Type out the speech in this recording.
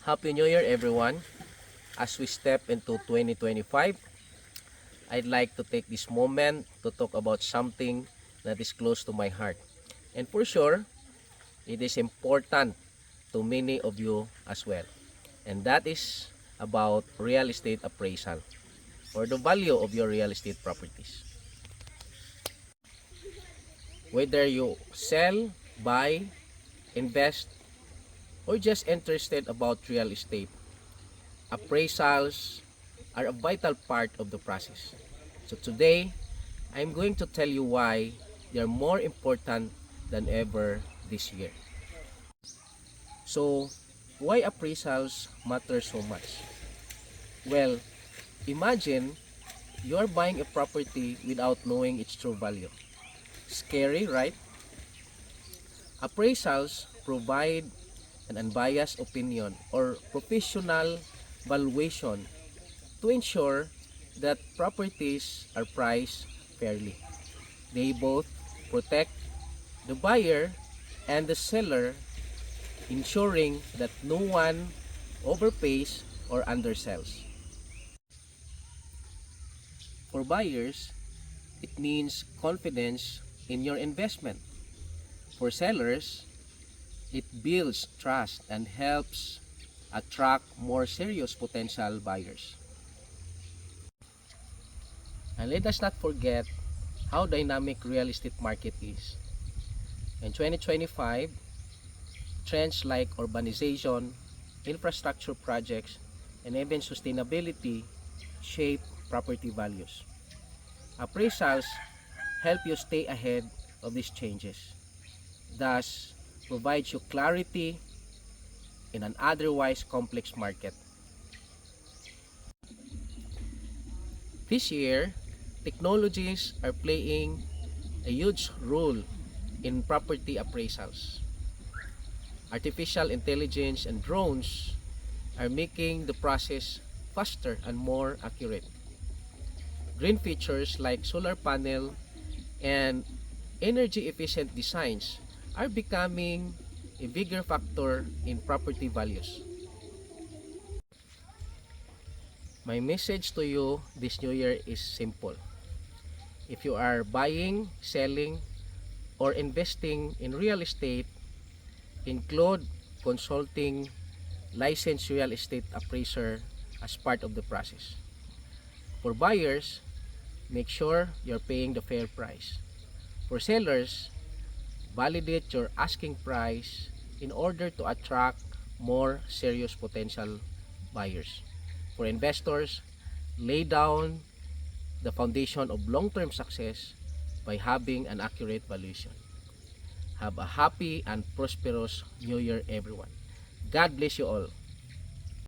Happy New Year everyone. As we step into 2025, I'd like to take this moment to talk about something that is close to my heart. And for sure, it is important to many of you as well. And that is about real estate appraisal or the value of your real estate properties. Whether you sell, buy, invest, or just interested about real estate, appraisals are a vital part of the process. So today, I'm going to tell you why they are more important than ever this year. So, why appraisals matter so much? Well, imagine you're buying a property without knowing its true value. Scary, right? Appraisals provide an unbiased opinion or professional valuation to ensure that properties are priced fairly. They both protect the buyer and the seller, ensuring that no one overpays or undersells. For buyers, it means confidence in your investment. For sellers, it builds trust and helps attract more serious potential buyers. And let us not forget how dynamic real estate market is. In 2025, trends like urbanization, infrastructure projects, and even sustainability shape property values. Appraisals help you stay ahead of these changes, thus provides you clarity in an otherwise complex market. This year, technologies are playing a huge role in property appraisals. Artificial intelligence and drones are making the process faster and more accurate. Green features like solar panel and energy efficient designs are becoming a bigger factor in property values. My message to you this new year is simple. If you are buying, selling, or investing in real estate, include consulting licensed real estate appraiser as part of the process. For buyers, make sure you're paying the fair price. For sellers, validate your asking price in order to attract more serious potential buyers. For investors, lay down the foundation of long-term success by having an accurate valuation. Have a happy and prosperous New Year, everyone. God bless you all.